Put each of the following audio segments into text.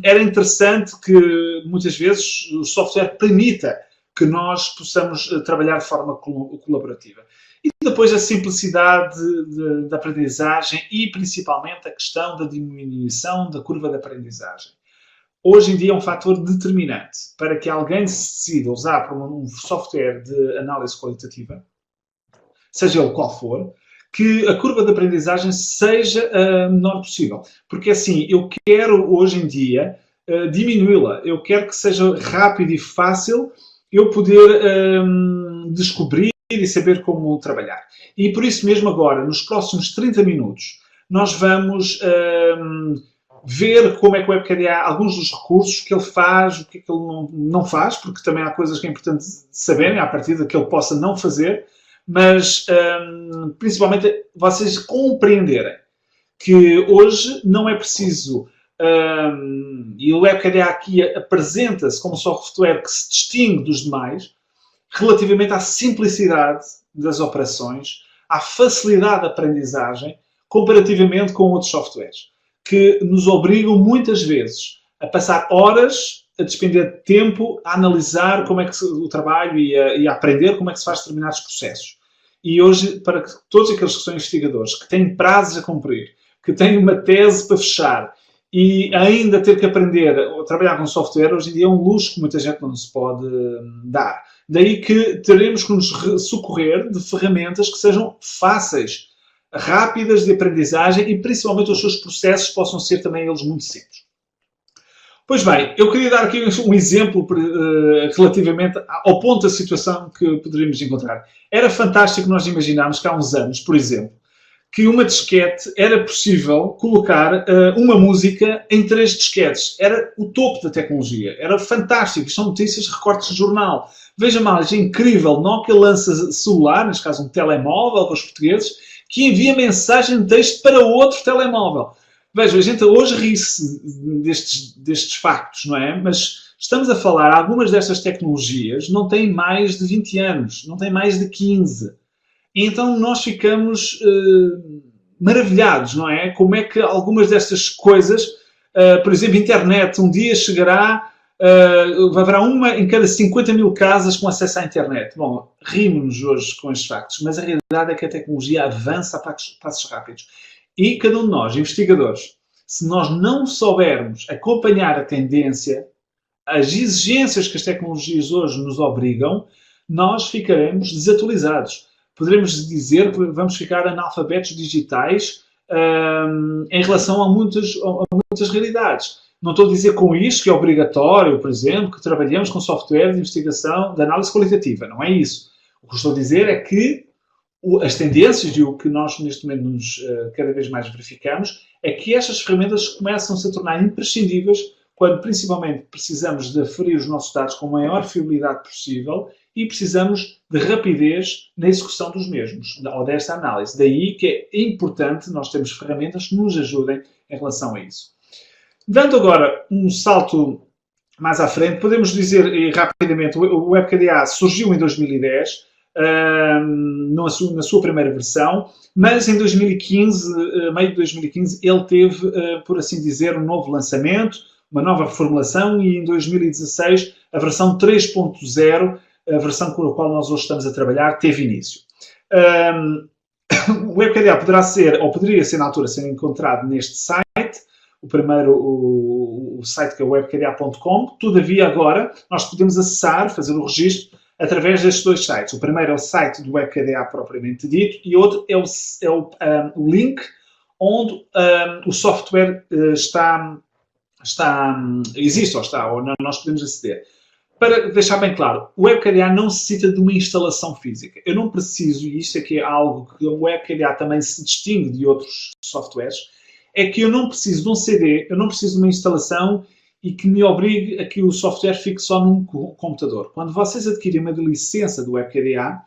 era interessante que, muitas vezes, o software permita que nós possamos trabalhar de forma colaborativa. E depois a simplicidade da aprendizagem e, principalmente, a questão da diminuição da curva de aprendizagem. Hoje em dia é um fator determinante para que alguém se decida usar um software de análise qualitativa, seja ele qual for, que a curva de aprendizagem seja a menor possível. Porque assim, eu quero hoje em dia diminuí-la. Eu quero que seja rápido e fácil eu poder descobrir e saber como trabalhar. E por isso mesmo agora, nos próximos 30 minutos, nós vamos ver como é que o WebKDA, alguns dos recursos que ele faz, o que é que ele não faz, porque também há coisas que é importante saberem, à partida que ele possa não fazer, mas principalmente vocês compreenderem que hoje não é preciso, e o WebKDA aqui apresenta-se como software que se distingue dos demais, relativamente à simplicidade das operações, à facilidade de aprendizagem, comparativamente com outros softwares, que nos obrigam muitas vezes a passar horas a despender tempo a analisar como é que o trabalho e a aprender como é que se faz determinados processos. E hoje, para todos aqueles que são investigadores, que têm prazos a cumprir, que têm uma tese para fechar e ainda ter que aprender a trabalhar com software, hoje em dia é um luxo que muita gente não se pode dar. Daí que teremos que nos socorrer de ferramentas que sejam fáceis, rápidas de aprendizagem e principalmente os seus processos possam ser também eles muito simples. Pois bem, eu queria dar aqui um exemplo relativamente ao ponto da situação que poderíamos encontrar. Era fantástico nós imaginarmos que há uns anos, por exemplo, que uma disquete era possível colocar uma música em 3 disquetes. Era o topo da tecnologia. Era fantástico. São notícias, recortes de jornal. Veja mal, é incrível. Nokia lança celular, neste caso um telemóvel para os portugueses, que envia mensagem de texto para outro telemóvel. Veja, a gente hoje ri-se destes factos, não é? Mas estamos a falar, algumas destas tecnologias não têm mais de 20 anos, não têm mais de 15. E então nós ficamos maravilhados, não é? Como é que algumas destas coisas, por exemplo, internet, um dia chegará, haverá uma em cada 50 mil casas com acesso à internet. Bom, rimos-nos hoje com estes factos, mas a realidade é que a tecnologia avança a passos rápidos. E cada um de nós, investigadores, se nós não soubermos acompanhar a tendência, as exigências que as tecnologias hoje nos obrigam, nós ficaremos desatualizados. Poderemos dizer que vamos ficar analfabetos digitais em relação a muitas realidades. Não estou a dizer com isto que é obrigatório, por exemplo, que trabalhemos com software de investigação, de análise qualitativa. Não é isso. O que estou a dizer é que as tendências e o que nós neste momento cada vez mais verificamos é que estas ferramentas começam-se a tornar imprescindíveis quando principalmente precisamos de aferir os nossos dados com a maior fiabilidade possível e precisamos de rapidez na execução dos mesmos, ou desta análise. Daí que é importante nós termos ferramentas que nos ajudem em relação a isso. Dando agora um salto mais à frente, podemos dizer rapidamente, o WebKDA surgiu em 2010, na sua primeira versão, mas em 2015, meio de 2015, ele teve, por assim dizer, um novo lançamento, uma nova reformulação e em 2016 a versão 3.0, a versão com a qual nós hoje estamos a trabalhar, teve início. O WebKDA poderá ser, ou poderia ser na altura, ser encontrado neste site, o primeiro, o site que é o webkda.com. Todavia agora nós podemos acessar, fazer o registro através destes 2 sites. O primeiro é o site do WebKDA propriamente dito e outro é o link onde o software existe ou nós podemos aceder. Para deixar bem claro, o WebKDA não necessita de uma instalação física. Eu não preciso, e isto aqui é algo que o WebKDA também se distingue de outros softwares, é que eu não preciso de um CD, eu não preciso de uma instalação e que me obrigue a que o software fique só num computador. Quando vocês adquirem uma licença do WebKDA,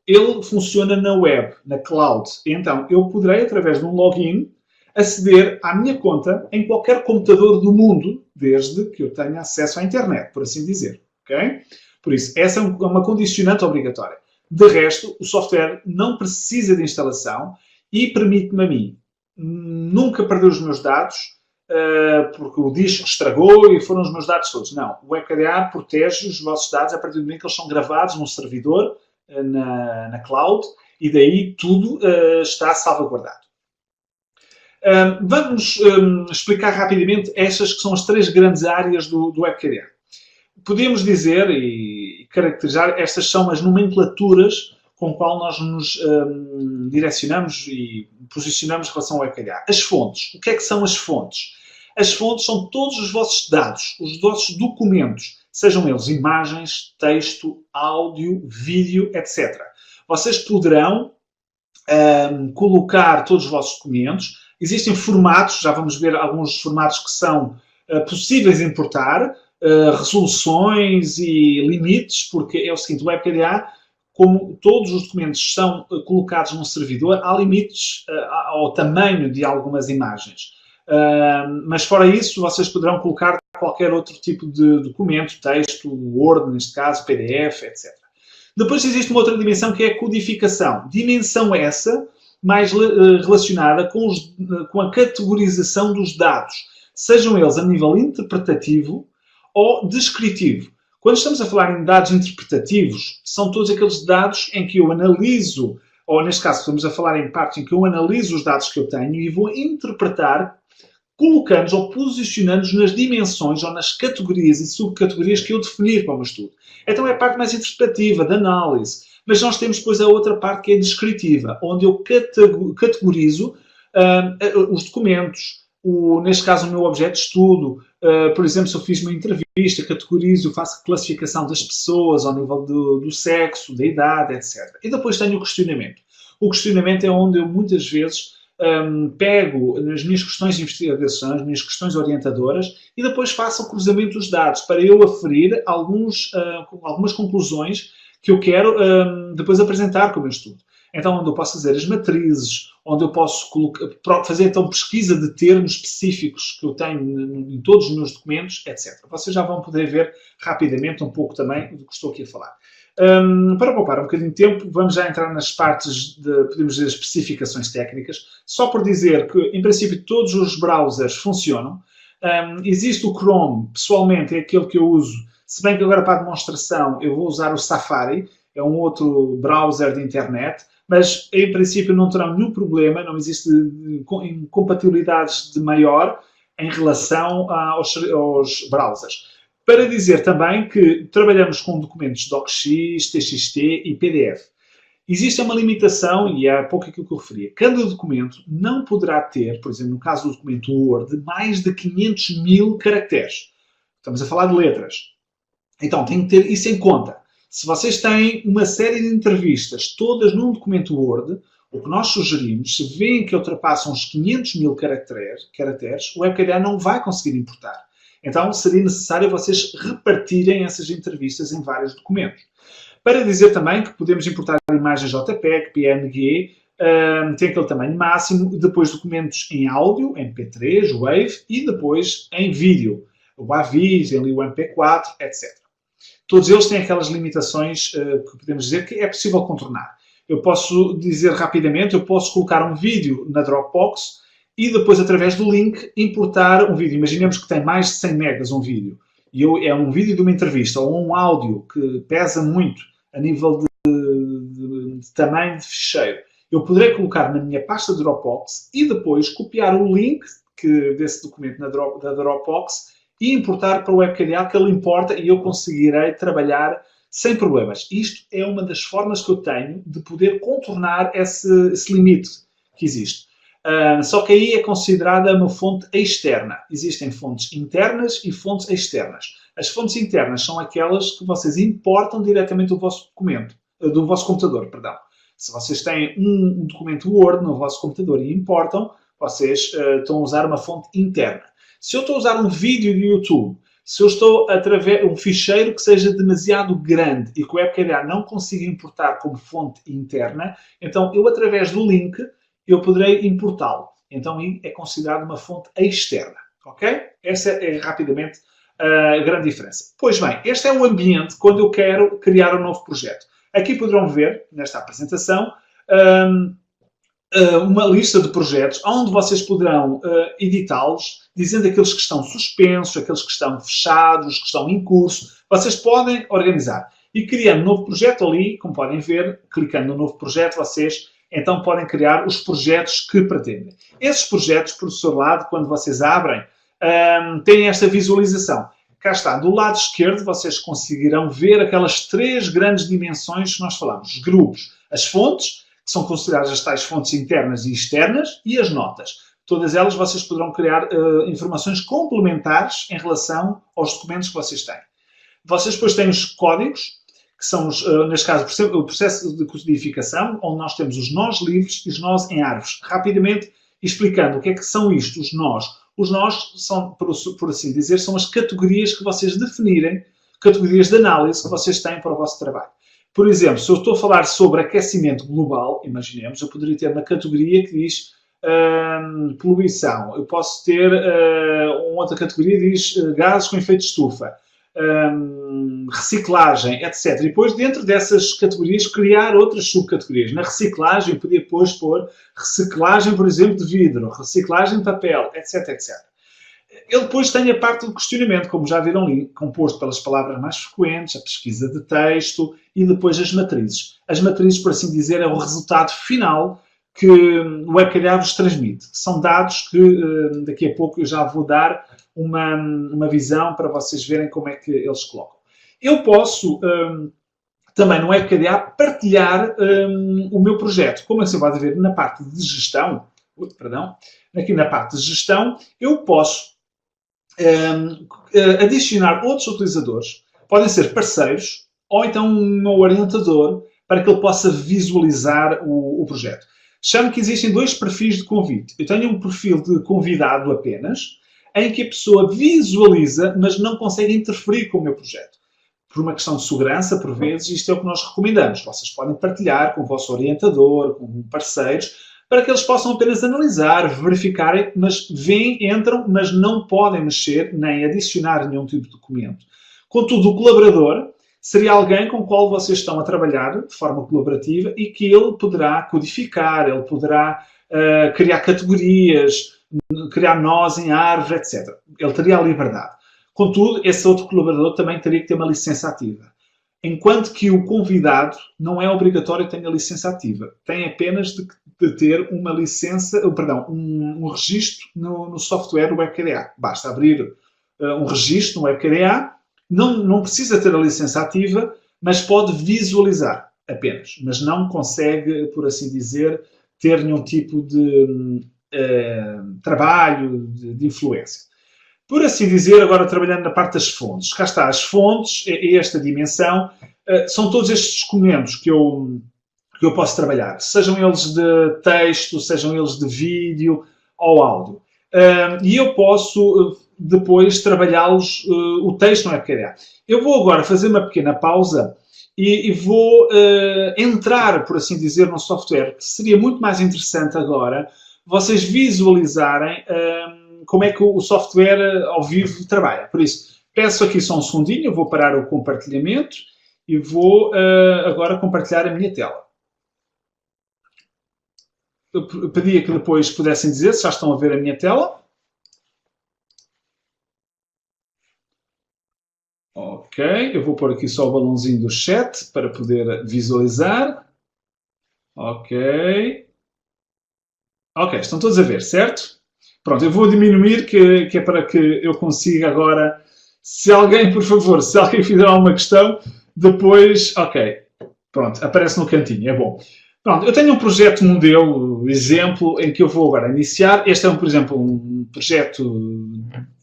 ele funciona na web, na cloud. Então, eu poderei, através de um login, aceder à minha conta em qualquer computador do mundo, desde que eu tenha acesso à internet, por assim dizer. Okay? Por isso, essa é uma condicionante obrigatória. De resto, o software não precisa de instalação e permite-me a mim nunca perder os meus dados, porque o disco estragou e foram os meus dados todos. Não, o WebKDA protege os vossos dados a partir do momento que eles são gravados num servidor, na cloud, e daí tudo está salvaguardado. Vamos explicar rapidamente estas que são as 3 grandes áreas do WebKDA. Podemos dizer e caracterizar, estas são as nomenclaturas com qual nós nos direcionamos e posicionamos em relação ao WebKDA. As fontes. O que é que são as fontes? As fontes são todos os vossos dados, os vossos documentos, sejam eles imagens, texto, áudio, vídeo, etc. Vocês poderão colocar todos os vossos documentos. Existem formatos, já vamos ver alguns formatos que são possíveis de importar, resoluções e limites, porque é o seguinte, o WebKDA, como todos os documentos são colocados num servidor, há limites ao tamanho de algumas imagens. Mas fora isso, vocês poderão colocar qualquer outro tipo de documento, texto, Word, neste caso, PDF, etc. Depois existe uma outra dimensão que é a codificação. Dimensão essa mais relacionada com a categorização dos dados, sejam eles a nível interpretativo ou descritivo. Quando estamos a falar em dados interpretativos, são todos aqueles dados em que eu analiso, ou neste caso estamos a falar em parte em que eu analiso os dados que eu tenho e vou interpretar, colocando-os ou posicionando-os nas dimensões ou nas categorias e subcategorias que eu definir para o meu estudo. Então é a parte mais interpretativa, da análise. Mas nós temos depois a outra parte que é descritiva, onde eu categorizo os documentos, neste caso o meu objeto de estudo. Por exemplo, se eu fiz uma entrevista, categorizo, faço classificação das pessoas ao nível do sexo, da idade, etc. E depois tenho o questionamento. O questionamento é onde eu muitas vezes pego nas minhas questões de investigação, nas minhas questões orientadoras e depois faço o cruzamento dos dados para eu aferir algumas conclusões que eu quero depois apresentar como eu estudo. Então, onde eu posso fazer as matrizes, onde eu posso fazer então pesquisa de termos específicos que eu tenho em todos os meus documentos, etc. Vocês já vão poder ver rapidamente um pouco também do que estou aqui a falar. Para poupar um bocadinho de tempo, vamos já entrar nas partes podemos dizer, especificações técnicas, só por dizer que, em princípio, todos os browsers funcionam. Existe o Chrome, pessoalmente, é aquele que eu uso, se bem que agora para a demonstração eu vou usar o Safari, é um outro browser de internet, mas em princípio não terão nenhum problema, não existe incompatibilidades de maior em relação aos browsers. Para dizer também que trabalhamos com documentos DocX, TXT e PDF. Existe uma limitação, e é há pouco aquilo que eu referia. Cada documento não poderá ter, por exemplo, no caso do documento Word, mais de 500.000 caracteres. Estamos a falar de letras. Então, tem que ter isso em conta. Se vocês têm uma série de entrevistas, todas num documento Word, o que nós sugerimos, se veem que ultrapassam os 500.000 caracteres, o WebKDA não vai conseguir importar. Então, seria necessário vocês repartirem essas entrevistas em vários documentos. Para dizer também que podemos importar imagens JPEG, PNG, tem aquele tamanho máximo, depois documentos em áudio, MP3, Wave, e depois em vídeo, o AVIs, o MP4, etc. Todos eles têm aquelas limitações que podemos dizer que é possível contornar. Eu posso dizer rapidamente, eu posso colocar um vídeo na Dropbox e depois, através do link, importar um vídeo. Imaginemos que tem mais de 100 megas um vídeo. E é um vídeo de uma entrevista ou um áudio que pesa muito a nível de tamanho de ficheiro. Eu poderei colocar na minha pasta Dropbox e depois copiar o link desse documento da Dropbox e importar para o WebKDA que ele importa e eu conseguirei trabalhar sem problemas. Isto é uma das formas que eu tenho de poder contornar esse limite que existe. Só que aí é considerada uma fonte externa. Existem fontes internas e fontes externas. As fontes internas são aquelas que vocês importam diretamente do vosso documento, do vosso computador, perdão. Se vocês têm um documento Word no vosso computador e importam, vocês estão a usar uma fonte interna. Se eu estou a usar um vídeo de YouTube, se eu estou a um ficheiro que seja demasiado grande e que o WebKDA não consiga importar como fonte interna, então eu, através do link, eu poderei importá-lo. Então é considerado uma fonte externa. Ok? Essa é rapidamente a grande diferença. Pois bem, este é o ambiente quando eu quero criar um novo projeto. Aqui poderão ver, nesta apresentação, uma lista de projetos onde vocês poderão editá-los, dizendo aqueles que estão suspensos, aqueles que estão fechados, que estão em curso. Vocês podem organizar. E criando um novo projeto ali, como podem ver, clicando no novo projeto, vocês então podem criar os projetos que pretendem. Esses projetos, por seu lado, quando vocês abrem, têm esta visualização. Cá está, do lado esquerdo vocês conseguirão ver aquelas 3 grandes dimensões que nós falamos. Os grupos, as fontes, que são consideradas as tais fontes internas e externas, e as notas. Todas elas vocês poderão criar informações complementares em relação aos documentos que vocês têm. Vocês depois têm os códigos, que são, neste caso, o processo de codificação, onde nós temos os nós livres e os nós em árvores. Rapidamente explicando o que é que são isto, os nós. Os nós são, por assim dizer, são as categorias que vocês definirem, categorias de análise que vocês têm para o vosso trabalho. Por exemplo, se eu estou a falar sobre aquecimento global, imaginemos, eu poderia ter uma categoria que diz poluição. Eu posso ter uma outra categoria que diz gases com efeito de estufa. Reciclagem, etc. E depois, dentro dessas categorias, criar outras subcategorias. Na reciclagem, eu podia depois pôr reciclagem, por exemplo, de vidro, reciclagem de papel, etc, etc. Ele depois tem a parte do questionamento, como já viram ali, composto pelas palavras mais frequentes, a pesquisa de texto e depois as matrizes. As matrizes, por assim dizer, é o resultado final que o WebKDA vos transmite. São dados que daqui a pouco eu já vou dar uma visão para vocês verem como é que eles colocam. Eu posso também no WebKDA partilhar o meu projeto. Como você vai ver na parte de gestão, aqui na parte de gestão, eu posso adicionar outros utilizadores, podem ser parceiros ou então um orientador para que ele possa visualizar o projeto. Chamo que existem 2 perfis de convite. Eu tenho um perfil de convidado apenas, em que a pessoa visualiza, mas não consegue interferir com o meu projeto. Por uma questão de segurança, por vezes, isto é o que nós recomendamos. Vocês podem partilhar com o vosso orientador, com parceiros, para que eles possam apenas analisar, verificarem, mas veem, entram, mas não podem mexer nem adicionar nenhum tipo de documento. Contudo, o colaborador seria alguém com o qual vocês estão a trabalhar de forma colaborativa e que ele poderá codificar, ele poderá criar categorias, criar nós em árvore, etc. Ele teria a liberdade. Contudo, esse outro colaborador também teria que ter uma licença ativa. Enquanto que o convidado não é obrigatório que tenha licença ativa. Tem apenas de ter uma licença, um registro no software WebKDA. Basta abrir um registro no WebKDA, não precisa ter a licença ativa, mas pode visualizar apenas. Mas não consegue, por assim dizer, ter nenhum tipo de trabalho, de influência. Por assim dizer, agora trabalhando na parte das fontes. Cá está, as fontes, esta dimensão, são todos estes documentos que eu posso trabalhar. Sejam eles de texto, sejam eles de vídeo ou áudio. E eu posso depois trabalhá-los, o texto não é PKDA. Eu vou agora fazer uma pequena pausa e vou entrar, por assim dizer, no software. Seria muito mais interessante agora vocês visualizarem como é que o software ao vivo trabalha. Por isso, peço aqui só um segundinho, eu vou parar o compartilhamento e vou agora compartilhar a minha tela. Eu pedia que depois pudessem dizer se já estão a ver a minha tela. Ok, eu vou pôr aqui só o balãozinho do chat para poder visualizar. Ok. Ok, estão todos a ver, certo? Pronto, eu vou diminuir, que é para que eu consiga agora... Se alguém, por favor, se alguém fizer alguma questão, depois... Ok, pronto, aparece no cantinho, é bom. Pronto, eu tenho um projeto modelo, exemplo, em que eu vou agora iniciar. Este é, por exemplo, um projeto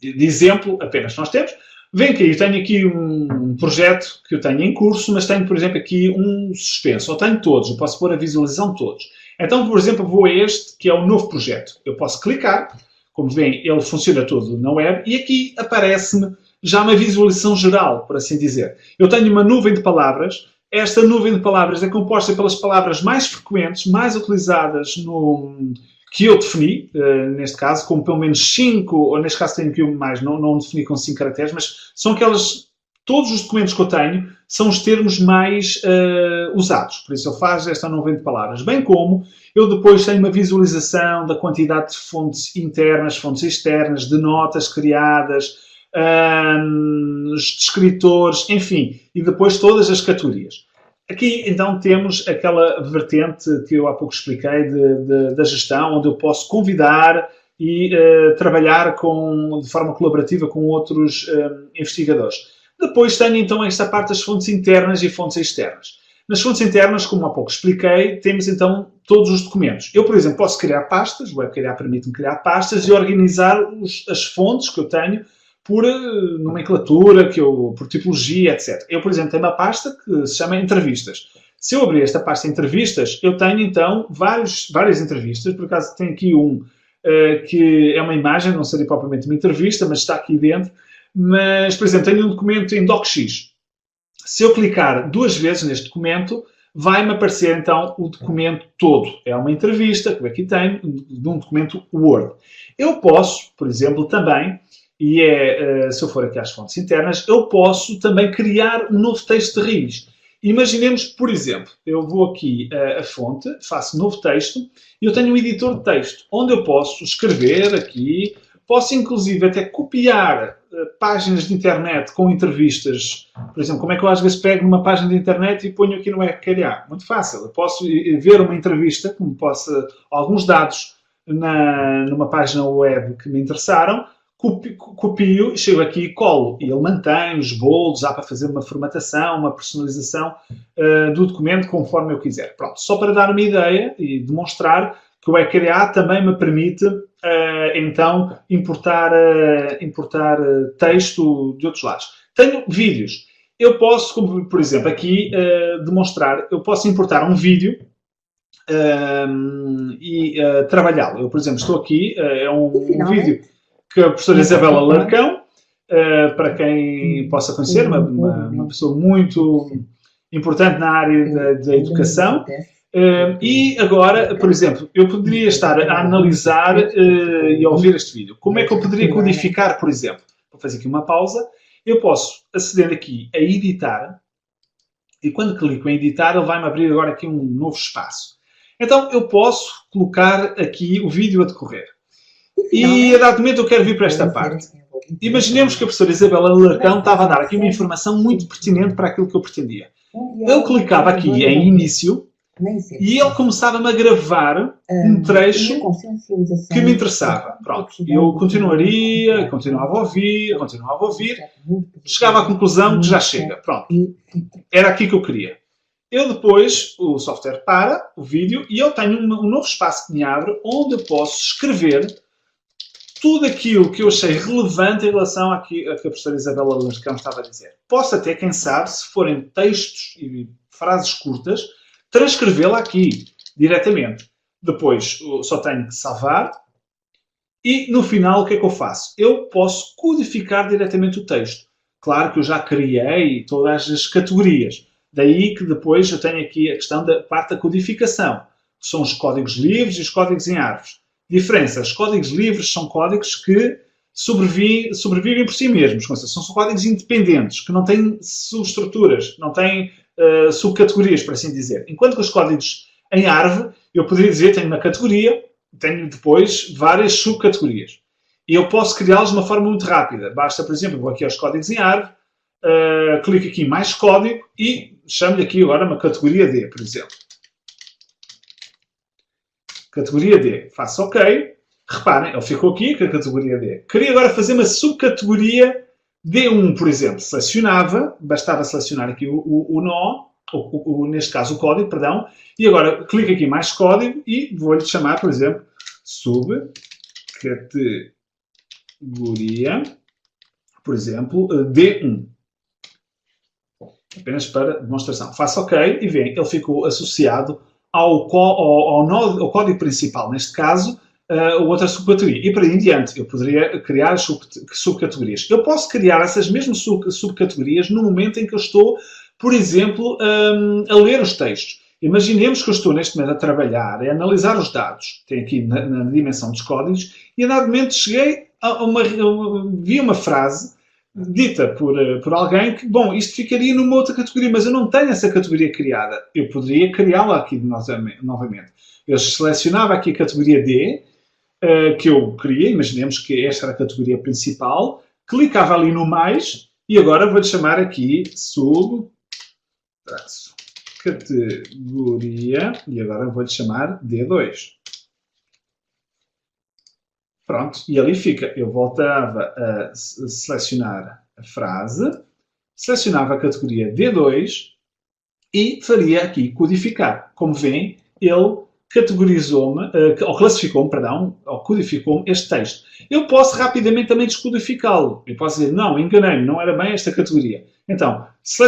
de exemplo apenas que nós temos. Vem aqui, eu tenho aqui um projeto que eu tenho em curso, mas tenho, por exemplo, aqui um suspenso. Ou tenho todos, eu posso pôr a visualização de todos. Então, por exemplo, vou a este, que é o novo projeto. Eu posso clicar, como veem, ele funciona todo na web, e aqui aparece-me já uma visualização geral, por assim dizer. Eu tenho uma nuvem de palavras. Esta nuvem de palavras é composta pelas palavras mais frequentes, mais utilizadas que eu defini, neste caso, como pelo menos 5, ou neste caso tenho aqui um mais, não defini com 5 caracteres, mas são aquelas todos os documentos que eu tenho são os termos mais usados. Por isso eu faço esta nuvem de palavras. Bem como eu depois tenho uma visualização da quantidade de fontes internas, fontes externas, de notas criadas, os descritores, enfim. E depois todas as categorias. Aqui, então, temos aquela vertente que eu há pouco expliquei da gestão, onde eu posso convidar e trabalhar de forma colaborativa com outros investigadores. Depois tenho, então, esta parte das fontes internas e fontes externas. Nas fontes internas, como há pouco expliquei, temos, então, todos os documentos. Eu, por exemplo, posso criar pastas, o WebKDA permite-me criar pastas e organizar as fontes que eu tenho por nomenclatura, por tipologia, etc. Eu, por exemplo, tenho uma pasta que se chama Entrevistas. Se eu abrir esta pasta Entrevistas, eu tenho, então, várias entrevistas. Por acaso, tenho aqui que é uma imagem, não seria propriamente uma entrevista, mas está aqui dentro. Mas, por exemplo, tenho um documento em DocX. Se eu clicar 2 vezes neste documento, vai-me aparecer, então, o documento todo. É uma entrevista, que aqui tenho, de um documento Word. Eu posso, por exemplo, também, se eu for aqui às fontes internas, eu posso também criar um novo texto de raiz. Imaginemos, por exemplo, eu vou aqui à fonte, faço novo texto, e eu tenho um editor de texto, onde eu posso escrever aqui, posso inclusive até copiar páginas de internet com entrevistas. Por exemplo, como é que eu às vezes pego numa página de internet e ponho aqui no WebKDA? Muito fácil. Eu posso ver uma entrevista, alguns dados numa página web que me interessaram, copio, chego aqui e colo. E ele mantém os boldos, há para fazer uma formatação, uma personalização do documento conforme eu quiser. Pronto, só para dar uma ideia e demonstrar que o WebKDA também me permite, então, importar texto de outros lados. Tenho vídeos. Eu posso, como, por exemplo, aqui demonstrar, eu posso importar um vídeo e trabalhá-lo. Eu, por exemplo, estou aqui, é um vídeo que a professora Isabela Larcão, para quem possa conhecer, uma pessoa muito importante na área da educação. E agora, por exemplo, eu poderia estar a analisar e a ouvir este vídeo. Como é que eu poderia codificar, por exemplo? Vou fazer aqui uma pausa. Eu posso aceder aqui a editar. E quando clico em editar, ele vai-me abrir agora aqui um novo espaço. Então, eu posso colocar aqui o vídeo a decorrer. E a dado momento eu quero vir para esta parte. Imaginemos que a professora Isabela Larcão estava a dar aqui uma informação muito pertinente para aquilo que eu pretendia. Eu clicava aqui em início e ele começava-me a gravar um trecho que me interessava. Pronto. Eu continuava a ouvir, chegava à conclusão que já chega. Pronto. Era aqui que eu queria. Eu depois, o software para o vídeo e eu tenho um novo espaço que me abre onde eu posso escrever tudo aquilo que eu achei relevante em relação a que a professora Isabela Larcão estava a dizer. Posso até, quem sabe, se forem textos e frases curtas, transcrevê-la aqui, diretamente. Depois, só tenho que salvar. E, no final, o que é que eu faço? Eu posso codificar diretamente o texto. Claro que eu já criei todas as categorias. Daí que depois eu tenho aqui a questão da parte da codificação. São os códigos livres e os códigos em árvores. Diferença. Os códigos livres são códigos que sobrevivem por si mesmos. São códigos independentes, que não têm subestruturas, não têm subcategorias, por assim dizer. Enquanto que os códigos em árvore, eu poderia dizer, tenho uma categoria, tenho depois várias subcategorias. E eu posso criá-los de uma forma muito rápida. Basta, por exemplo, vou aqui aos códigos em árvore, clico aqui em mais código e chamo-lhe aqui agora uma categoria D, por exemplo. Categoria D. Faço OK. Reparem, ele ficou aqui com a categoria D. Queria agora fazer uma subcategoria D1, por exemplo. Selecionava, bastava selecionar aqui o nó, neste caso o código, perdão, e agora clico aqui em mais código e vou-lhe chamar, por exemplo, subcategoria, por exemplo, D1. Apenas para demonstração. Faço OK e veem, ele ficou associado ao código principal, neste caso, outra subcategoria. E por aí em diante, eu poderia criar as subcategorias. Eu posso criar essas mesmas subcategorias no momento em que eu estou, por exemplo, a ler os textos. Imaginemos que eu estou neste momento a trabalhar, a analisar os dados. Tem aqui na dimensão dos códigos. E a dado momento cheguei vi uma frase dita por alguém que, bom, isto ficaria numa outra categoria, mas eu não tenho essa categoria criada. Eu poderia criá-la aqui novamente. Eu selecionava aqui a categoria D, que eu queria, imaginemos que esta era a categoria principal, clicava ali no mais e agora vou-lhe chamar aqui categoria e agora vou-lhe chamar D2. Pronto, e ali fica. Eu voltava a selecionar a frase, selecionava a categoria D2 e faria aqui codificar. Como veem, ele categorizou-me, ou classificou-me, perdão, ou codificou-me este texto. Eu posso rapidamente também descodificá-lo. Eu posso dizer, não, enganei-me, não era bem esta categoria. Então,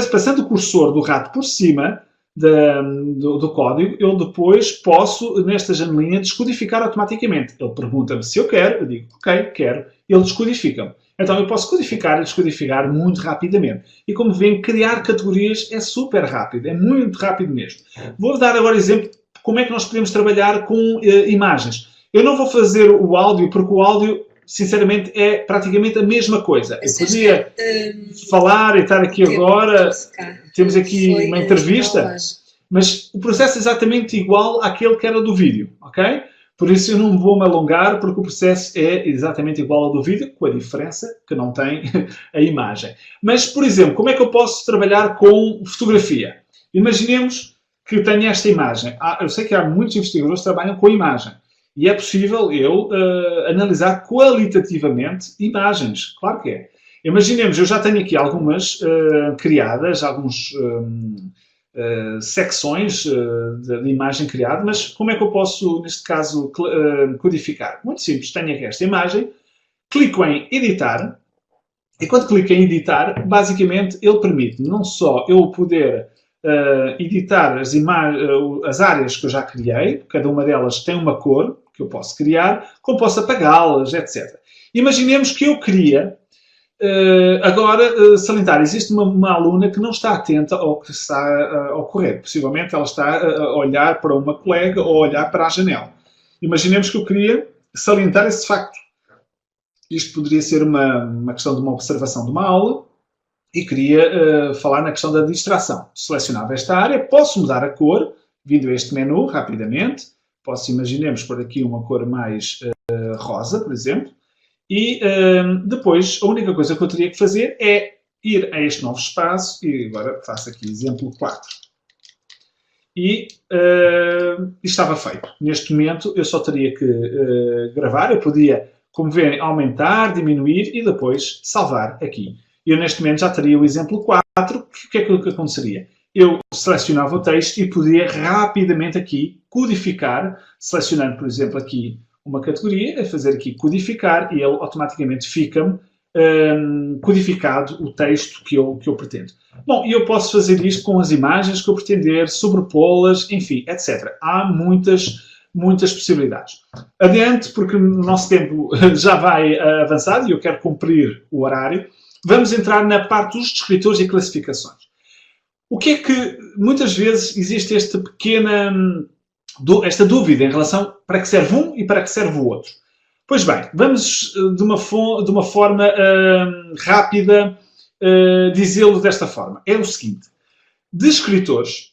passando o cursor do rato por cima do código, eu depois posso, nesta janelinha, descodificar automaticamente. Ele pergunta-me se eu quero, eu digo, ok, quero, ele descodifica-me. Então eu posso codificar e descodificar muito rapidamente. E como veem, criar categorias é super rápido, é muito rápido mesmo. Vou dar agora exemplo de como é que nós podemos trabalhar com imagens. Eu não vou fazer o áudio, porque o áudio, sinceramente, é praticamente a mesma coisa. Eu podia falar e estar aqui agora, temos aqui uma entrevista, mas o processo é exatamente igual àquele que era do vídeo, ok? Por isso eu não vou me alongar, porque o processo é exatamente igual ao do vídeo, com a diferença que não tem a imagem. Mas, por exemplo, como é que eu posso trabalhar com fotografia? Imaginemos que tenho esta imagem. Eu sei que há muitos investigadores que trabalham com imagem. E é possível eu analisar qualitativamente imagens. Claro que é. Imaginemos, eu já tenho aqui algumas criadas, alguns secções de imagem criada, mas como é que eu posso, neste caso, codificar? Muito simples, tenho aqui esta imagem, clico em editar, e quando clico em editar, basicamente ele permite não só eu poder editar as áreas que eu já criei, cada uma delas tem uma cor que eu posso criar, como posso apagá-las, etc. Imaginemos que eu queria agora salientar, existe uma aluna que não está atenta ao que está a ocorrer. Possivelmente ela está a olhar para uma colega ou a olhar para a janela. Imaginemos que eu queria salientar esse facto. Isto poderia ser uma questão de uma observação de uma aula e queria falar na questão da distração. Selecionava esta área, posso mudar a cor, vindo a este menu rapidamente. Posso, imaginemos, por aqui uma cor mais rosa, por exemplo. E depois, a única coisa que eu teria que fazer é ir a este novo espaço, e agora faço aqui exemplo 4. E estava feito. Neste momento, eu só teria que gravar. Eu podia, como verem, aumentar, diminuir e depois salvar aqui. Eu, neste momento, já teria o exemplo 4. O que é que aconteceria? Eu selecionava o texto e podia rapidamente aqui codificar, selecionando, por exemplo, aqui uma categoria, a fazer aqui codificar e ele automaticamente fica-me codificado o texto que eu pretendo. Bom, e eu posso fazer isto com as imagens que eu pretender, sobrepô-las, enfim, etc. Há muitas possibilidades. Adiante, porque o nosso tempo já vai avançado e eu quero cumprir o horário. Vamos entrar na parte dos descritores e classificações. O que é que muitas vezes existe esta dúvida em relação para que serve um e para que serve o outro? Pois bem, vamos de uma forma rápida dizê-lo desta forma. É o seguinte, descritores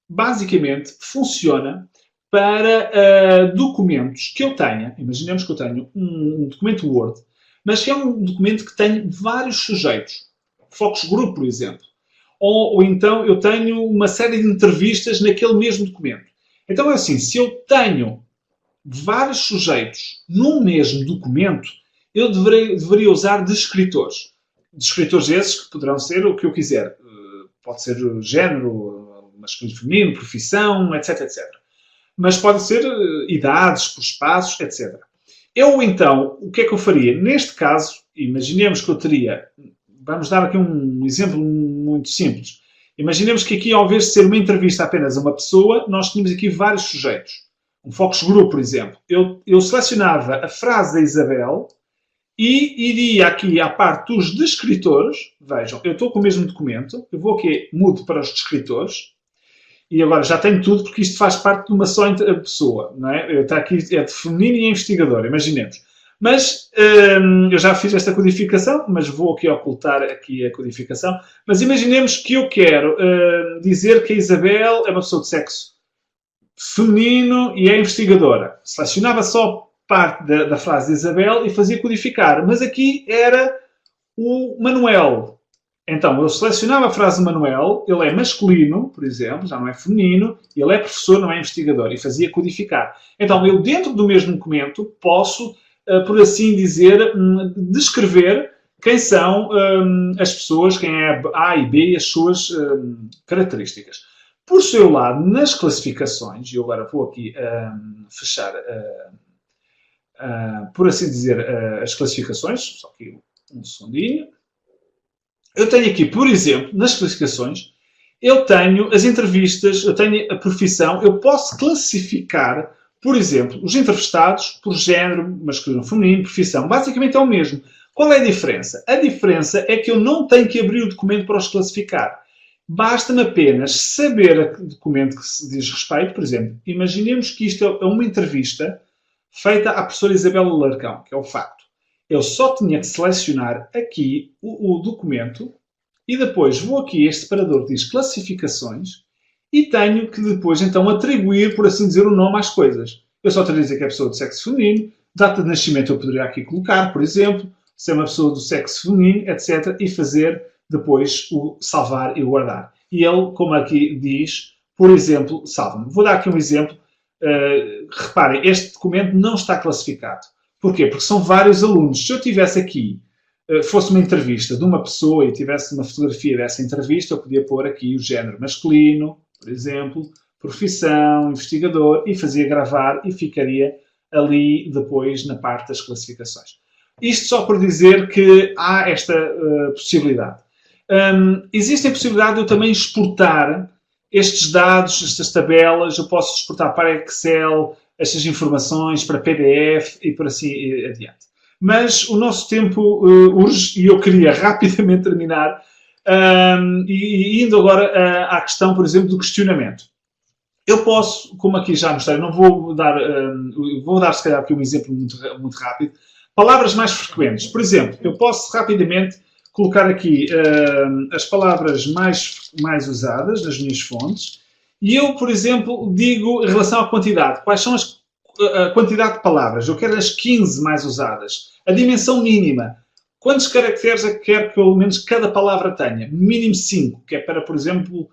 basicamente funciona para documentos que eu tenha. Imaginemos que eu tenho um documento Word, mas que é um documento que tem vários sujeitos. Focus Group, por exemplo. Ou então eu tenho uma série de entrevistas naquele mesmo documento. Então é assim, se eu tenho vários sujeitos num mesmo documento, eu deveria usar descritores. Descritores esses que poderão ser o que eu quiser. Pode ser género, masculino, feminino, profissão, etc, etc. Mas pode ser idades, por espaços, etc. Eu, então, o que é que eu faria? Neste caso, imaginemos que eu teria... Vamos dar aqui um exemplo muito simples. Imaginemos que aqui, ao invés de ser uma entrevista apenas a uma pessoa, nós tínhamos aqui vários sujeitos. Um focus group, por exemplo. Eu selecionava a frase da Isabel e iria aqui à parte dos descritores. Vejam, eu estou com o mesmo documento. Eu vou aqui, mudo para os descritores. E agora já tenho tudo, porque isto faz parte de uma só pessoa. Não é? Está aqui, é de feminino e investigador, imaginemos. Mas eu já fiz esta codificação, mas vou aqui ocultar aqui a codificação. Mas imaginemos que eu quero dizer que a Isabel é uma pessoa de sexo feminino e é investigadora. Selecionava só parte da frase de Isabel e fazia codificar. Mas aqui era o Manuel. Então, eu selecionava a frase Manuel, ele é masculino, por exemplo, já não é feminino, ele é professor, não é investigador, e fazia codificar. Então, eu dentro do mesmo documento posso, por assim dizer, descrever quem são as pessoas, quem é A e B e as suas características. Por seu lado, nas classificações, e eu agora vou aqui fechar, por assim dizer, as classificações, só aqui um segundinho. Eu tenho aqui, por exemplo, nas classificações, eu tenho as entrevistas, eu tenho a profissão, eu posso classificar, por exemplo, os entrevistados por género, masculino, feminino, profissão. Basicamente é o mesmo. Qual é a diferença? A diferença é que eu não tenho que abrir o documento para os classificar. Basta-me apenas saber a que documento que se diz respeito. Por exemplo, imaginemos que isto é uma entrevista feita à professora Isabel Larcão, que é o facto. Eu só tinha que selecionar aqui o documento e depois vou aqui a este separador que diz classificações e tenho que depois então atribuir, por assim dizer, o nome às coisas. Eu só teria que dizer que é pessoa do sexo feminino, data de nascimento eu poderia aqui colocar, por exemplo, se é uma pessoa do sexo feminino, etc. E fazer depois o salvar e guardar. E ele, como aqui diz, por exemplo, salva-me. Vou dar aqui um exemplo. Reparem, este documento não está classificado. Porquê? Porque são vários alunos. Se eu tivesse aqui, fosse uma entrevista de uma pessoa e tivesse uma fotografia dessa entrevista, eu podia pôr aqui o género masculino, por exemplo, profissão, investigador, e fazia gravar e ficaria ali depois na parte das classificações. Isto só por dizer que há esta possibilidade. Existe a possibilidade de eu também exportar estes dados, estas tabelas, eu posso exportar para Excel, estas informações para PDF e por assim adiante. Mas o nosso tempo urge e eu queria rapidamente terminar e indo agora à questão, por exemplo, do questionamento. Eu posso, como aqui já mostrei, não vou dar, vou dar se calhar aqui um exemplo muito rápido, palavras mais frequentes. Por exemplo, eu posso rapidamente colocar aqui as palavras mais usadas nas minhas fontes. E eu, por exemplo, digo em relação à quantidade. Quais são a quantidade de palavras? Eu quero as 15 mais usadas. A dimensão mínima. Quantos caracteres é que quero que pelo menos cada palavra tenha? Mínimo 5, que é para, por exemplo,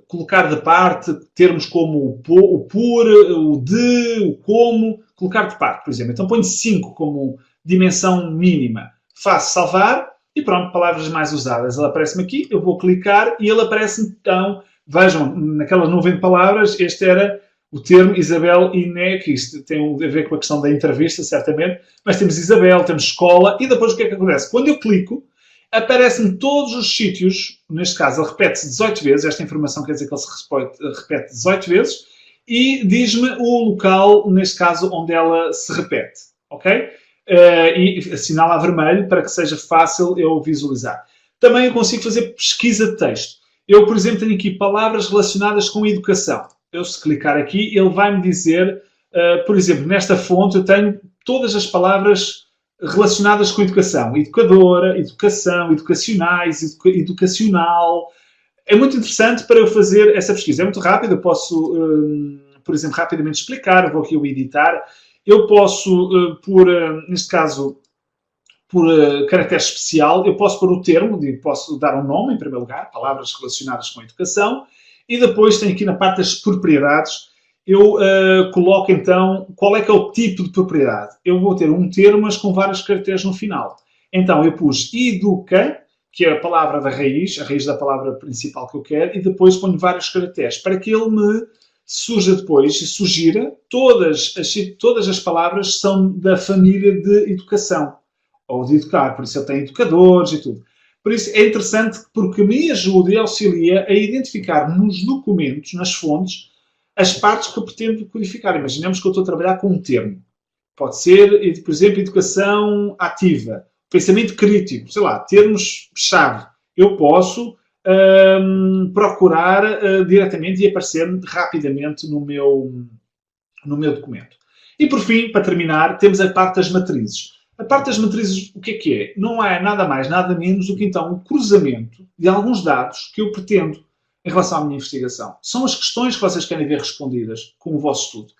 colocar de parte termos como o por, o de, o como, colocar de parte, por exemplo. Então ponho 5 como dimensão mínima. Faço salvar e pronto, palavras mais usadas. Ele aparece-me aqui, eu vou clicar e ele aparece então. Vejam, naquela nuvem de palavras, este era o termo Isabel Iné, que isto tem a ver com a questão da entrevista, certamente, mas temos Isabel, temos escola, e depois o que é que acontece? Quando eu clico, aparecem todos os sítios, neste caso ele repete-se 18 vezes, esta informação quer dizer que ele se repete 18 vezes, e diz-me o local, neste caso, onde ela se repete, ok? E assinala a vermelho para que seja fácil eu visualizar. Também eu consigo fazer pesquisa de texto. Eu, por exemplo, tenho aqui palavras relacionadas com educação. Eu, se clicar aqui, ele vai-me dizer, por exemplo, nesta fonte eu tenho todas as palavras relacionadas com educação. Educadora, educação, educacionais, educacional. É muito interessante para eu fazer essa pesquisa. É muito rápido, eu posso, por exemplo, rapidamente explicar. Vou aqui ao editar. Eu posso, neste caso, por caractere especial, eu posso pôr o termo, posso dar um nome, em primeiro lugar, palavras relacionadas com a educação, e depois tenho aqui na parte das propriedades, eu coloco então qual é que é o tipo de propriedade. Eu vou ter um termo, mas com vários caracteres no final. Então eu pus educa, que é a palavra da raiz, a raiz da palavra principal que eu quero, e depois ponho vários caracteres, para que ele me surja depois, e sugira, todas as palavras são da família de educação, ou de educar, por isso ele tem educadores e tudo. Por isso é interessante porque me ajuda e auxilia a identificar nos documentos, nas fontes, as partes que eu pretendo codificar. Imaginemos que eu estou a trabalhar com um termo. Pode ser, por exemplo, educação ativa, pensamento crítico, sei lá, termos-chave. Eu posso procurar diretamente e aparecer rapidamente no meu documento. E por fim, para terminar, temos a parte das matrizes. A parte das matrizes, o que é? Não é nada mais, nada menos do que então o cruzamento de alguns dados que eu pretendo em relação à minha investigação. São as questões que vocês querem ver respondidas com o vosso estudo.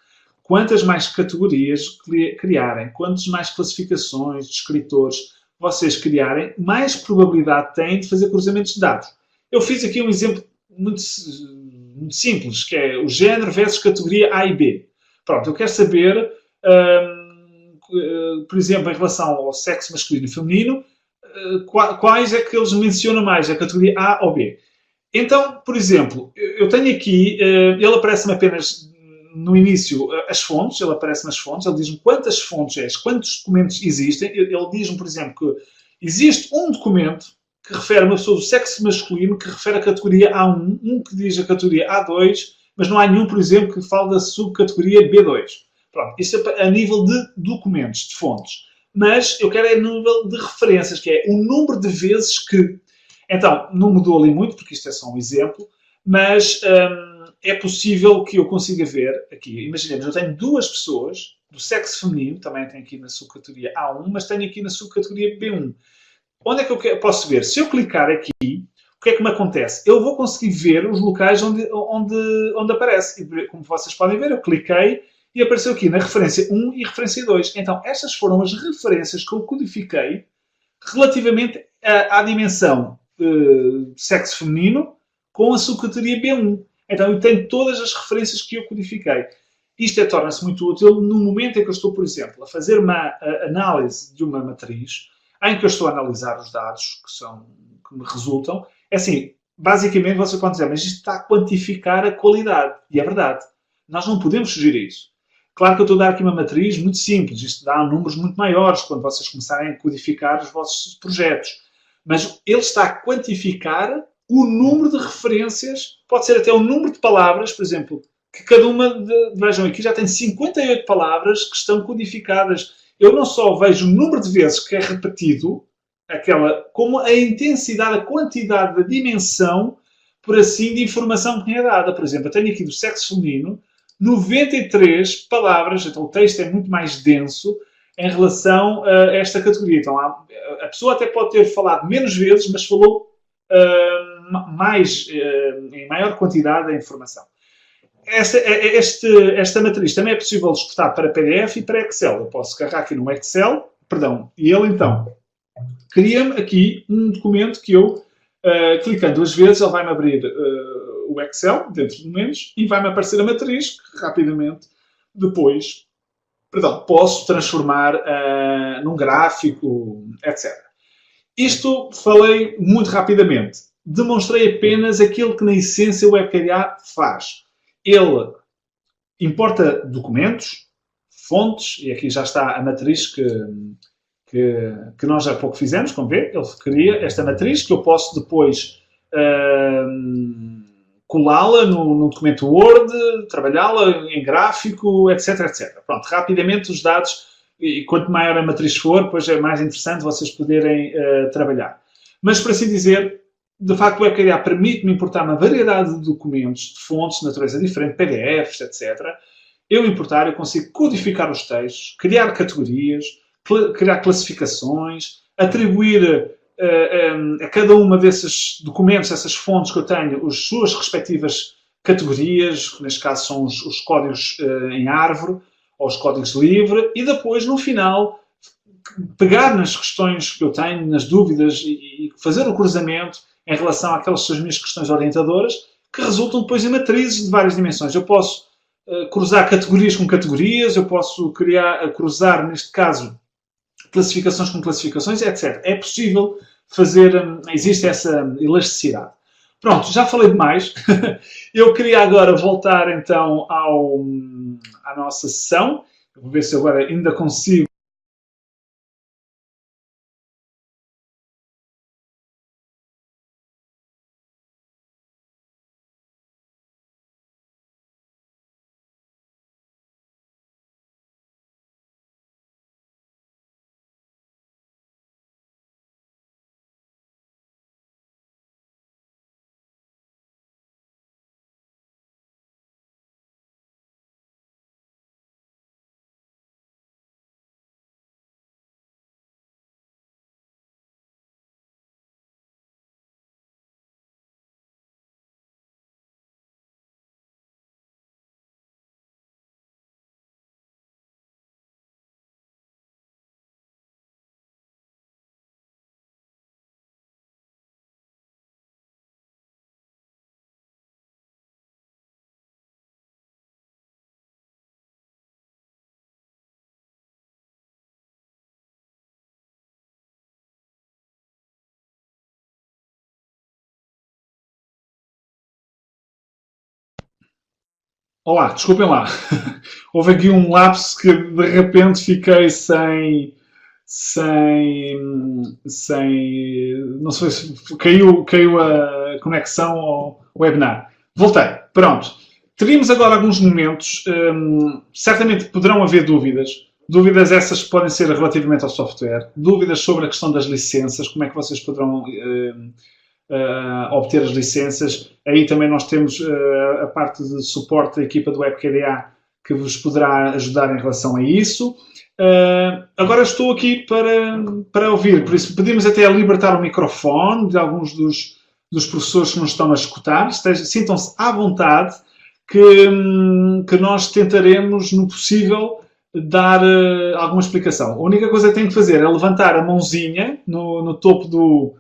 Quantas mais categorias criarem, quantas mais classificações de escritores vocês criarem, mais probabilidade têm de fazer cruzamentos de dados. Eu fiz aqui um exemplo muito, muito simples, que é o género versus categoria A e B. Pronto, eu quero saber, por exemplo, em relação ao sexo masculino e feminino, quais é que eles mencionam mais, a categoria A ou B. Então, por exemplo, eu tenho aqui, ele aparece-me apenas no início as fontes, ele aparece nas fontes, ele diz-me quantas fontes é, quantos documentos existem. Ele diz-me, por exemplo, que existe um documento que refere a uma pessoa do sexo masculino, que refere a categoria A1, um que diz a categoria A2, mas não há nenhum, por exemplo, que fale da subcategoria B2. Pronto, isto é a nível de documentos, de fontes. Mas eu quero é a nível de referências, que é o número de vezes que... Então, não mudou ali muito, porque isto é só um exemplo, mas é possível que eu consiga ver aqui. Imaginemos, eu tenho duas pessoas do sexo feminino, também tenho aqui na subcategoria A1, mas tenho aqui na subcategoria B1. Onde é que eu posso ver? Se eu clicar aqui, o que é que me acontece? Eu vou conseguir ver os locais onde aparece. E como vocês podem ver, eu cliquei e apareceu aqui na referência 1 e referência 2. Então, estas foram as referências que eu codifiquei relativamente à dimensão sexo feminino com a subcategoria B1. Então, eu tenho todas as referências que eu codifiquei. Isto torna-se muito útil no momento em que eu estou, por exemplo, a fazer uma análise de uma matriz, em que eu estou a analisar os dados que me resultam. É assim, basicamente você pode dizer, mas isto está a quantificar a qualidade. E é verdade. Nós não podemos fugir a isso. Claro que eu estou a dar aqui uma matriz muito simples. Isto dá números muito maiores quando vocês começarem a codificar os vossos projetos. Mas ele está a quantificar o número de referências, pode ser até o número de palavras, por exemplo, que cada uma, vejam aqui, já tem 58 palavras que estão codificadas. Eu não só vejo o número de vezes que é repetido, como a intensidade, a quantidade, a dimensão, por assim, de informação que me é dada. Por exemplo, eu tenho aqui do sexo feminino 93 palavras, então o texto é muito mais denso em relação a esta categoria. Então, a pessoa até pode ter falado menos vezes, mas falou em maior quantidade da informação. Esta matriz também é possível exportar para PDF e para Excel. Eu posso carregar aqui no Excel, e ele então cria-me aqui um documento que eu, clicando duas vezes, ele vai-me abrir o Excel, dentro de momentos, e vai-me aparecer a matriz, que rapidamente depois, posso transformar num gráfico, etc. Isto falei muito rapidamente. Demonstrei apenas aquilo que, na essência, o WebKDA faz. Ele importa documentos, fontes, e aqui já está a matriz que nós há pouco fizemos, como vê, ele cria esta matriz que eu posso depois colá-la no documento Word, trabalhá-la em gráfico, etc, etc. Pronto, rapidamente os dados, e quanto maior a matriz for, pois é mais interessante vocês poderem trabalhar. Mas, por assim dizer, de facto o WebKDA permite-me importar uma variedade de documentos, de fontes de natureza diferente, PDFs, etc. Eu consigo codificar os textos, criar categorias, criar classificações, atribuir a cada uma desses documentos, essas fontes que eu tenho, as suas respectivas categorias, que neste caso são os códigos em árvore, ou os códigos livre, e depois, no final, pegar nas questões que eu tenho, nas dúvidas, e fazer o cruzamento em relação àquelas suas minhas questões orientadoras, que resultam depois em matrizes de várias dimensões. Eu posso cruzar categorias com categorias, eu posso cruzar, neste caso, classificações com classificações, etc. É possível fazer, existe essa elasticidade. Pronto, já falei demais. Eu queria agora voltar então à nossa sessão. Vou ver se agora ainda consigo Olá, desculpem lá. Houve aqui um lapso que de repente fiquei não sei se caiu a conexão ao webinar. Voltei. Pronto. Teríamos agora alguns momentos, certamente poderão haver dúvidas. Dúvidas essas que podem ser relativamente ao software. Dúvidas sobre a questão das licenças, como é que vocês poderão obter as licenças. Aí também nós temos a parte de suporte da equipa do WebKDA que vos poderá ajudar em relação a isso. Agora estou aqui para ouvir, por isso pedimos até a libertar o microfone de alguns dos professores que nos estão a escutar. Sintam-se à vontade que nós tentaremos, no possível, dar alguma explicação. A única coisa que tem que fazer é levantar a mãozinha no topo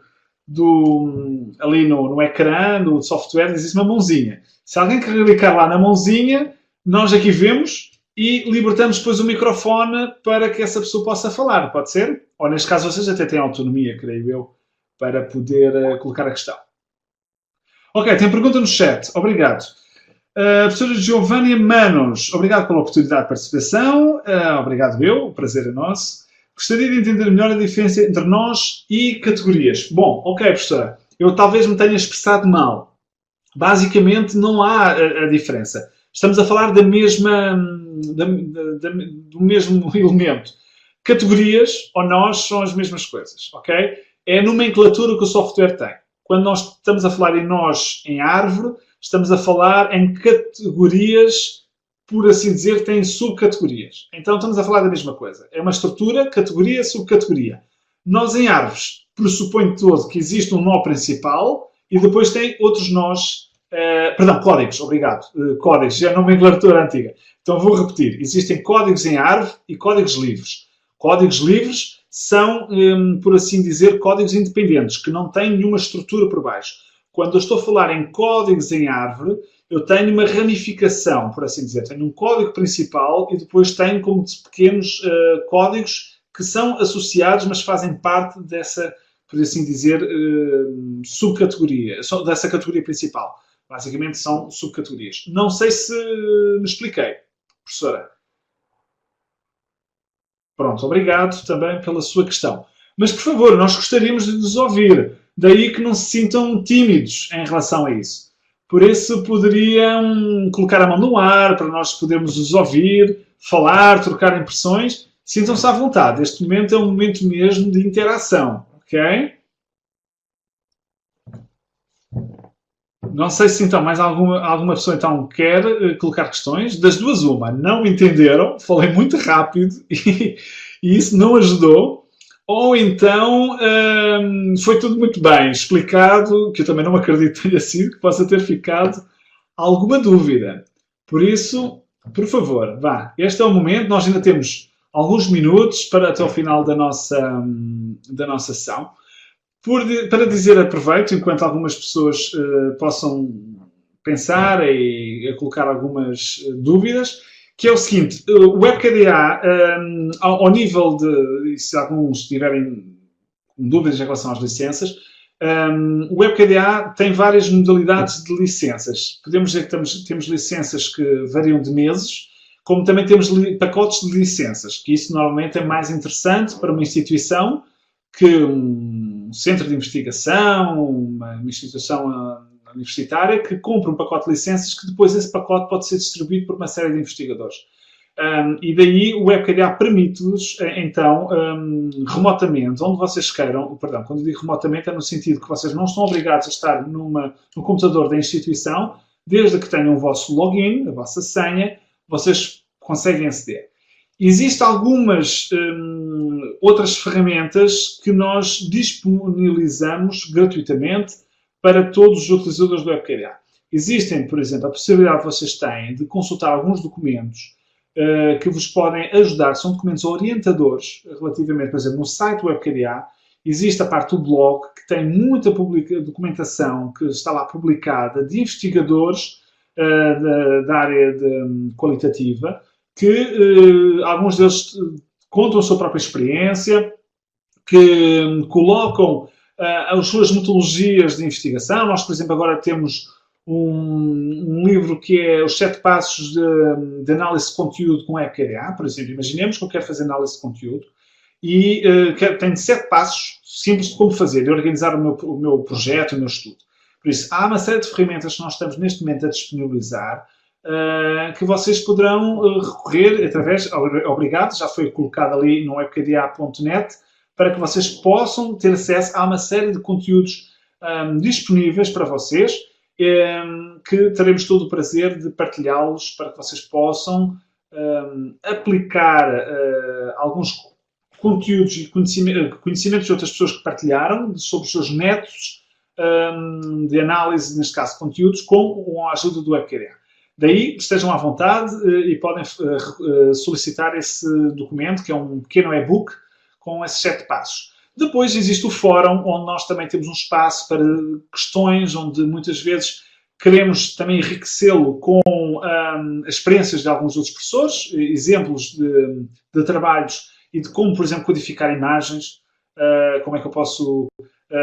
ali no ecrã, do software, existe uma mãozinha. Se alguém clicar lá na mãozinha, nós aqui vemos e libertamos depois o microfone para que essa pessoa possa falar, pode ser? Ou neste caso vocês até têm autonomia, creio eu, para poder colocar a questão. Ok, tem pergunta no chat. Obrigado. Professora Giovanni Manos, obrigado pela oportunidade de participação. Obrigado eu, o prazer é nosso. Gostaria de entender melhor a diferença entre nós e categorias. Bom, ok, professora. Eu talvez me tenha expressado mal. Basicamente, não há a diferença. Estamos a falar do mesmo elemento. Categorias ou nós são as mesmas coisas, ok? É a nomenclatura que o software tem. Quando nós estamos a falar em nós, em árvore, estamos a falar em categorias, por assim dizer, que têm subcategorias. Então estamos a falar da mesma coisa. É uma estrutura, categoria, subcategoria. Nós em árvores pressupõe todo que existe um nó principal e depois tem outros nós, códigos, obrigado. Códigos, é a nomenclatura antiga. Então vou repetir. Existem códigos em árvore e códigos livres. Códigos livres são, por assim dizer, códigos independentes, que não têm nenhuma estrutura por baixo. Quando eu estou a falar em códigos em árvore, eu tenho uma ramificação, por assim dizer. Tenho um código principal e depois tenho como pequenos códigos que são associados, mas fazem parte dessa, por assim dizer, subcategoria, dessa categoria principal. Basicamente são subcategorias. Não sei se me expliquei, professora. Pronto, obrigado também pela sua questão. Mas, por favor, nós gostaríamos de vos ouvir. Daí que não se sintam tímidos em relação a isso. Por isso, poderiam colocar a mão no ar para nós podermos os ouvir, falar, trocar impressões. Sintam-se à vontade. Este momento é um momento mesmo de interação. Ok? Não sei se então mais alguma pessoa então quer colocar questões. Das duas, uma. Não me entenderam. Falei muito rápido e isso não ajudou. Ou então foi tudo muito bem explicado, que eu também não acredito que tenha sido, que possa ter ficado alguma dúvida. Por isso, por favor, vá. Este é o momento. Nós ainda temos alguns minutos até o final da nossa sessão. Para dizer, aproveito, enquanto algumas pessoas possam pensar e colocar algumas dúvidas, que é o seguinte, o WebKDA, ao nível de, se alguns tiverem dúvidas em relação às licenças, o WebKDA tem várias modalidades de licenças. Podemos dizer que temos licenças que variam de meses, como também temos pacotes de licenças, que isso normalmente é mais interessante para uma instituição que um centro de investigação, uma instituição universitária, que compra um pacote de licenças que depois esse pacote pode ser distribuído por uma série de investigadores. E daí o WebKDA permite-vos, então, remotamente, onde vocês queiram, perdão, quando eu digo remotamente é no sentido que vocês não estão obrigados a estar no computador da instituição, desde que tenham o vosso login, a vossa senha, vocês conseguem aceder. Existem algumas outras ferramentas que nós disponibilizamos gratuitamente para todos os utilizadores do WebKDA. Existem, por exemplo, a possibilidade que vocês têm de consultar alguns documentos que vos podem ajudar, são documentos orientadores relativamente, por exemplo, no site do WebKDA, existe a parte do blog que tem muita documentação que está lá publicada de investigadores da área qualitativa, que alguns deles contam a sua própria experiência, que colocam as suas metodologias de investigação. Nós, por exemplo, agora temos um livro que é os 7 passos de análise de conteúdo com FQDA, por exemplo. Imaginemos que eu quero fazer análise de conteúdo e tenho 7 passos simples de como fazer, de organizar o meu projeto, o meu estudo. Por isso, há uma série de ferramentas que nós estamos neste momento a disponibilizar que vocês poderão recorrer através, obrigado, já foi colocado ali no webkda.net, para que vocês possam ter acesso a uma série de conteúdos disponíveis para vocês, que teremos todo o prazer de partilhá-los para que vocês possam aplicar alguns conteúdos e conhecimentos de outras pessoas que partilharam sobre os seus métodos de análise, neste caso, de conteúdos, com a ajuda do WebKDA. Daí, estejam à vontade e podem solicitar esse documento, que é um pequeno e-book com esses 7 passos. Depois existe o fórum, onde nós também temos um espaço para questões, onde muitas vezes queremos também enriquecê-lo com as experiências de alguns outros professores, exemplos de trabalhos e de como, por exemplo, codificar imagens, como é que eu posso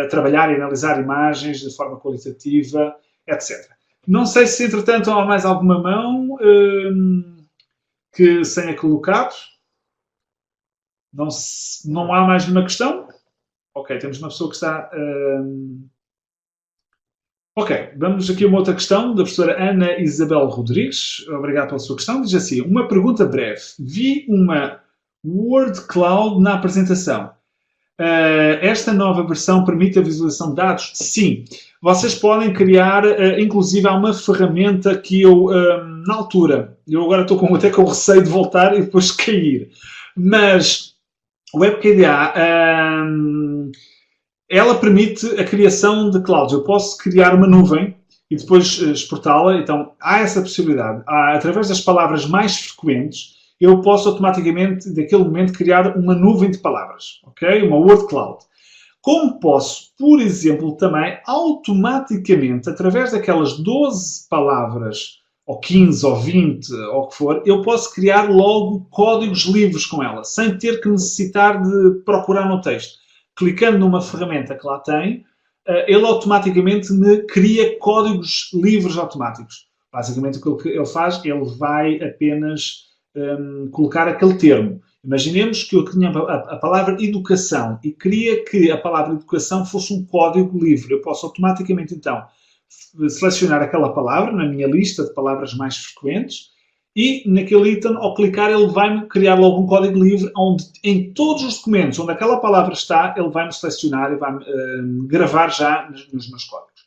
trabalhar e analisar imagens de forma qualitativa, etc. Não sei se, entretanto, há mais alguma mão que se tenha colocado. Não há mais nenhuma questão? Ok, temos uma pessoa que está... Ok, vamos aqui a uma outra questão da professora Ana Isabel Rodrigues. Obrigado pela sua questão. Diz assim, uma pergunta breve. Vi uma Word Cloud na apresentação. Esta nova versão permite a visualização de dados? Sim. Vocês podem criar, inclusive há uma ferramenta que eu, na altura, eu agora estou até com receio de voltar e depois cair, mas o WebKDA, ela permite a criação de clouds. Eu posso criar uma nuvem e depois exportá-la. Então, há essa possibilidade. Através das palavras mais frequentes, eu posso automaticamente, daquele momento, criar uma nuvem de palavras. Ok? Uma word cloud. Como posso, por exemplo, também, automaticamente, através daquelas 12 palavras, ou 15, ou 20, ou o que for, eu posso criar logo códigos livres com ela, sem ter que necessitar de procurar no texto. Clicando numa ferramenta que lá tem, ele automaticamente me cria códigos livres automáticos. Basicamente, o que ele faz, ele vai apenas colocar aquele termo. Imaginemos que eu tinha a palavra educação e queria que a palavra educação fosse um código livre. Eu posso automaticamente, então, selecionar aquela palavra na minha lista de palavras mais frequentes e naquele item, ao clicar, ele vai-me criar logo um código livre onde, em todos os documentos onde aquela palavra está, ele vai-me selecionar e vai-me gravar já nos meus códigos.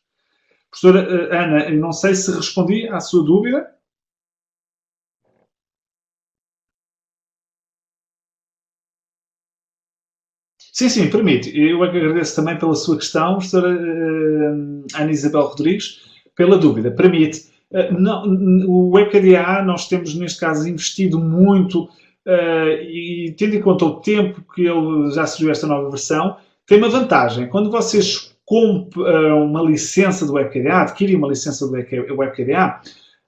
Professora Ana, eu não sei se respondi à sua dúvida. Sim, permite. Eu agradeço também pela sua questão, professora Ana Isabel Rodrigues, pela dúvida. Permite. O WebKDA, nós temos, neste caso, investido muito e, tendo em conta o tempo que ele já surgiu esta nova versão, tem uma vantagem. Quando vocês compram uma licença do WebKDA, adquirem uma licença do WebKDA,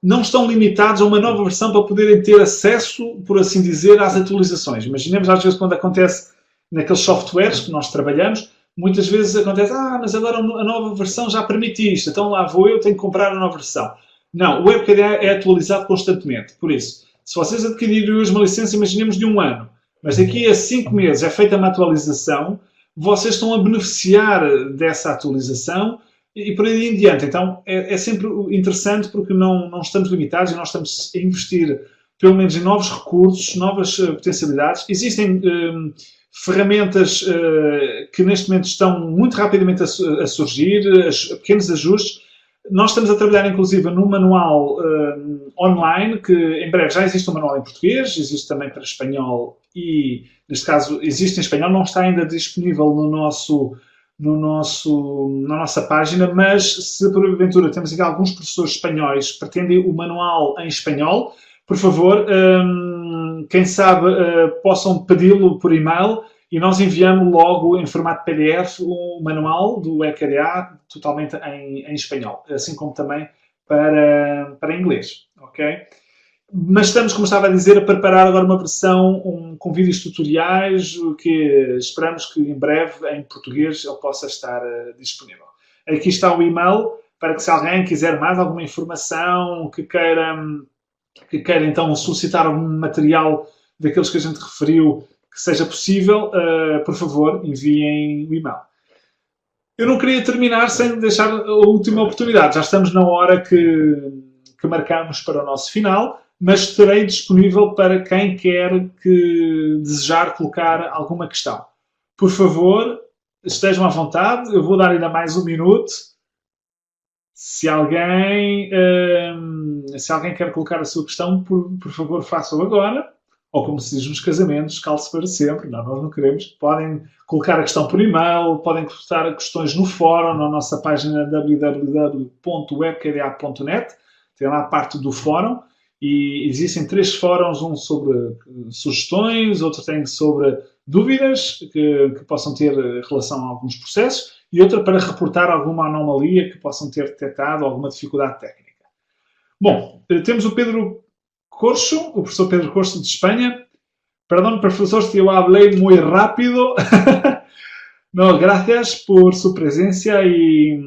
não estão limitados a uma nova versão para poderem ter acesso, por assim dizer, às atualizações. Imaginemos, às vezes, quando acontece naqueles softwares que nós trabalhamos, muitas vezes acontece, mas agora a nova versão já permite isto, então lá vou eu, tenho que comprar a nova versão. Não, o WebKDA é atualizado constantemente. Por isso, se vocês adquirirem hoje uma licença, imaginemos de 1 ano, mas daqui a 5 meses é feita uma atualização, vocês estão a beneficiar dessa atualização e por aí em diante. Então, é sempre interessante porque não estamos limitados e nós estamos a investir, pelo menos, em novos recursos, novas potencialidades. Existem ferramentas que neste momento estão muito rapidamente a surgir, pequenos ajustes. Nós estamos a trabalhar, inclusive, num manual online, que em breve já existe um manual em português, existe também para espanhol e, neste caso, existe em espanhol, não está ainda disponível na nossa página, mas se porventura temos aqui alguns professores espanhóis que pretendem o manual em espanhol, por favor, quem sabe possam pedi-lo por e-mail e nós enviamos logo em formato PDF o manual do WebKDA totalmente em espanhol, assim como também para inglês, ok? Mas estamos, como estava a dizer, a preparar agora uma versão com vídeos tutoriais que esperamos que em breve, em português, ele possa estar disponível. Aqui está o e-mail para que se alguém quiser mais alguma informação, que queira então solicitar algum material daqueles que a gente referiu, que seja possível, por favor, enviem o e-mail. Eu não queria terminar sem deixar a última oportunidade. Já estamos na hora que marcamos para o nosso final, mas estarei disponível para quem quer que desejar colocar alguma questão. Por favor, estejam à vontade. Eu vou dar ainda mais um minuto. Se alguém quer colocar a sua questão, por favor, façam agora. Ou como se diz nos casamentos, cale-se para sempre. Não, nós não queremos. Podem colocar a questão por e-mail, podem colocar questões no fórum, na nossa página www.webkda.net. Tem lá a parte do fórum. E existem 3 fóruns, um sobre sugestões, outro tem sobre dúvidas que possam ter relação a alguns processos e outra para reportar alguma anomalia que possam ter detectado, alguma dificuldade técnica. Bom, temos o Pedro Corso, o professor Pedro Corso de Espanha. Perdón, profesor, si yo hablé muy rápido. No, gracias por su presencia y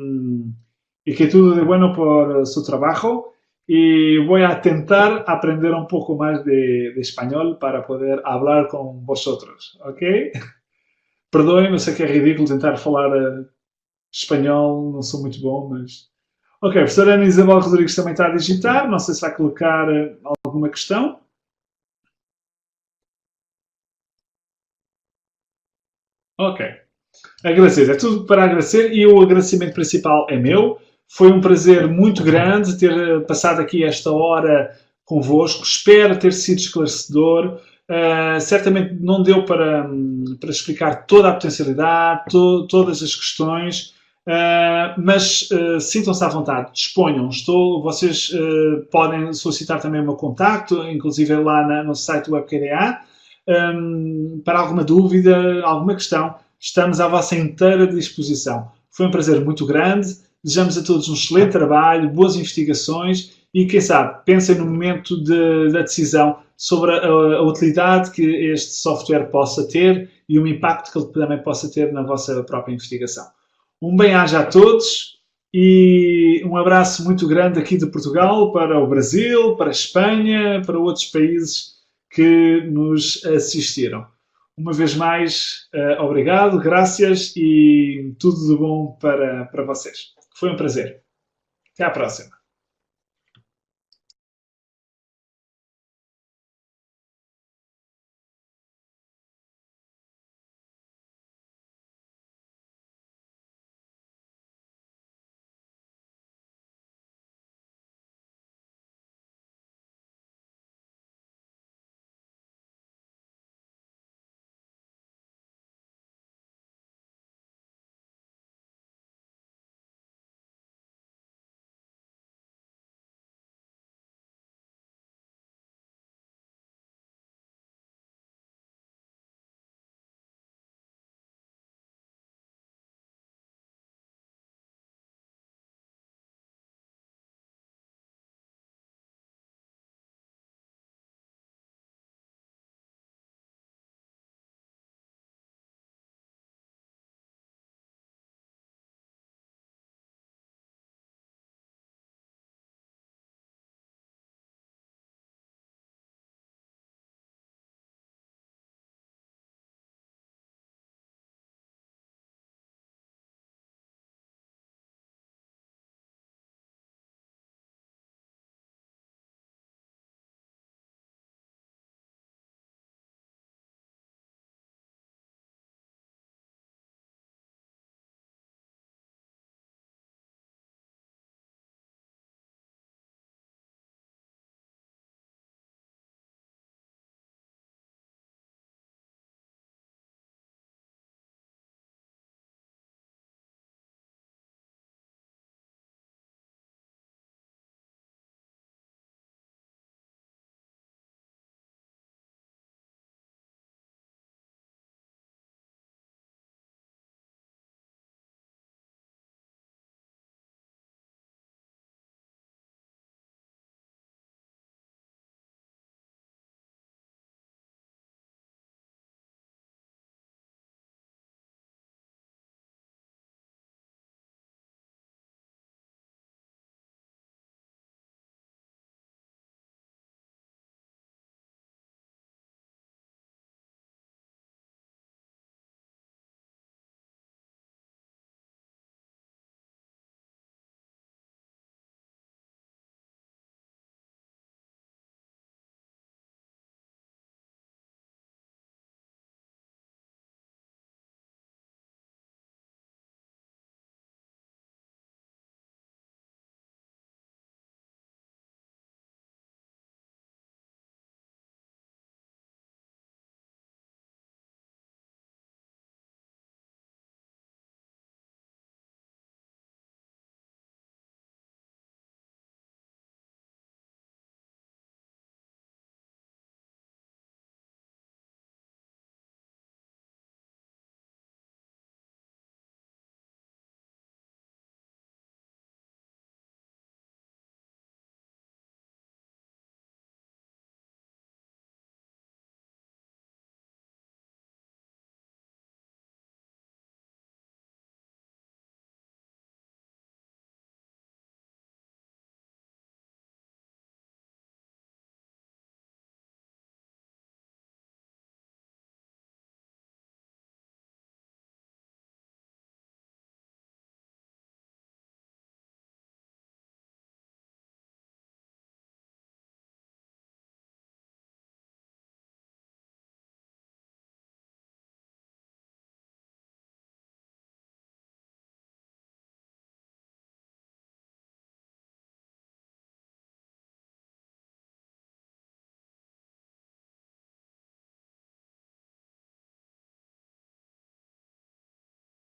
que todo de bueno por su trabajo. Y voy a intentar aprender un poco más de español para poder hablar con vosotros, ¿ok? Perdoem, eu sei que é ridículo tentar falar espanhol, não sou muito bom, mas... Ok, a professora Ana Isabel Rodrigues também está a digitar, não sei se vai colocar alguma questão. Ok. Agradecer, é tudo para agradecer e o agradecimento principal é meu. Foi um prazer muito grande ter passado aqui esta hora convosco. Espero ter sido esclarecedor. Certamente não deu para explicar toda a potencialidade, todas as questões, mas sintam-se à vontade, disponham. Vocês podem solicitar também o meu contacto, inclusive lá no site do WebKDA, para alguma dúvida, alguma questão. Estamos à vossa inteira disposição. Foi um prazer muito grande. Desejamos a todos um excelente trabalho, boas investigações e, quem sabe, pensem no momento da decisão sobre a utilidade que este software possa ter e o impacto que ele também possa ter na vossa própria investigação. Um bem-aja a todos e um abraço muito grande aqui de Portugal para o Brasil, para a Espanha, para outros países que nos assistiram. Uma vez mais, obrigado, graças e tudo de bom para vocês. Foi um prazer. Até à próxima.